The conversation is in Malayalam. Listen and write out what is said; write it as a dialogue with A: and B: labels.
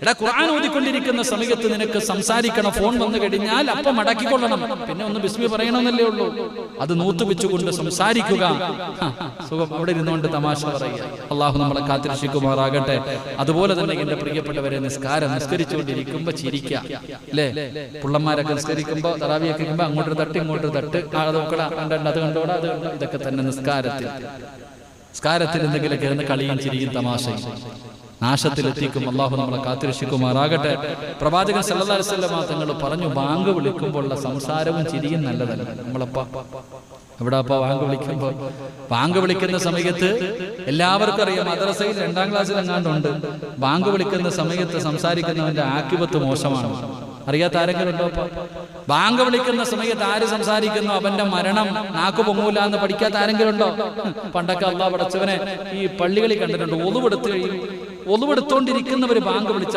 A: എടാ, ഖുർആൻ ഓതിക്കൊണ്ടിരിക്കുന്ന സമയത്ത് നിനക്ക് സംസാരിക്കണം, ഫോൺ വന്നു കഴിഞ്ഞാൽ അപ്പം മടക്കിക്കൊള്ളണം. പിന്നെ ഒന്ന് ബിസ്മി പറയണമെന്നല്ലേ ഉള്ളൂ. അത് നൂത്തുവെച്ചുകൊണ്ട് സംസാരിക്കുക. സുഖം, അവിടെ ഇരുന്നുകൊണ്ട് തമാശ പറയുക. അള്ളാഹു നമ്മളെ കാത്തിരക്ഷിക്കുമാറാകട്ടെ. അതുപോലെ തന്നെ എന്റെ പ്രിയപ്പെട്ടവരെ, നിസ്കരിച്ചുകൊണ്ടിരിക്കുമ്പോ ചിരിക്കുക അല്ലേ? പുള്ളന്മാരൊക്കെ നിസ്കരിക്കുമ്പോ, തറാവിയൊക്കെ ഇരിക്കുമ്പോ അങ്ങോട്ടൊരു തട്ട് ഇങ്ങോട്ടൊരു തട്ട്, അത് നോക്കടാ, അത് കണ്ടോടാ, അത് കണ്ടോ. ഇതൊക്കെ തന്നെ നിസ്കാരത്തിൽ എന്തെങ്കിലുമൊക്കെ ഇരുന്ന് കളിയും ചിരിയും തമാശയും നാശത്തിലെത്തിക്കും. അള്ളാഹു നമ്മളെ കാത്തിരക്ഷിക്കുമാറാകട്ടെ. പ്രവാചകൻ സല്ലല്ലാഹു അലൈഹി വസല്ലം തങ്ങൾ പറഞ്ഞു, ബാങ്ക് വിളിക്കുമ്പോഴുള്ള സംസാരവും ചിരിയും നല്ലതല്ല. നമ്മളപ്പാ എവിടാപ്പാ ബാങ്ക് വിളിക്കുന്ന സമയത്ത് എല്ലാവർക്കും അറിയാം, മദ്രസയിൽ 2ാം ക്ലാസ്സിൽ എങ്ങാണ്ടുണ്ട്, ബാങ്ക് വിളിക്കുന്ന സമയത്ത് സംസാരിക്കുന്നവന്റെ ആക്കിബത്ത് മോശമാണ്. അറിയാത്ത ആരെങ്കിലും ഉണ്ടോ? ബാങ്ക് വിളിക്കുന്ന സമയത്ത് ആര് സംസാരിക്കുന്നു അവന്റെ മരണം നാക്കു പൊങ്ങൂല എന്ന് പഠിക്കാത്ത ആരെങ്കിലും ഉണ്ടോ? പണ്ടൊക്കെ അള്ളാഹു പടച്ചവനെ ഈ പള്ളികളിൽ കണ്ടിട്ടുണ്ട്, ഒളുവെടുത്തോണ്ടിരിക്കുന്നവര് ബാങ്ക് വിളിച്ച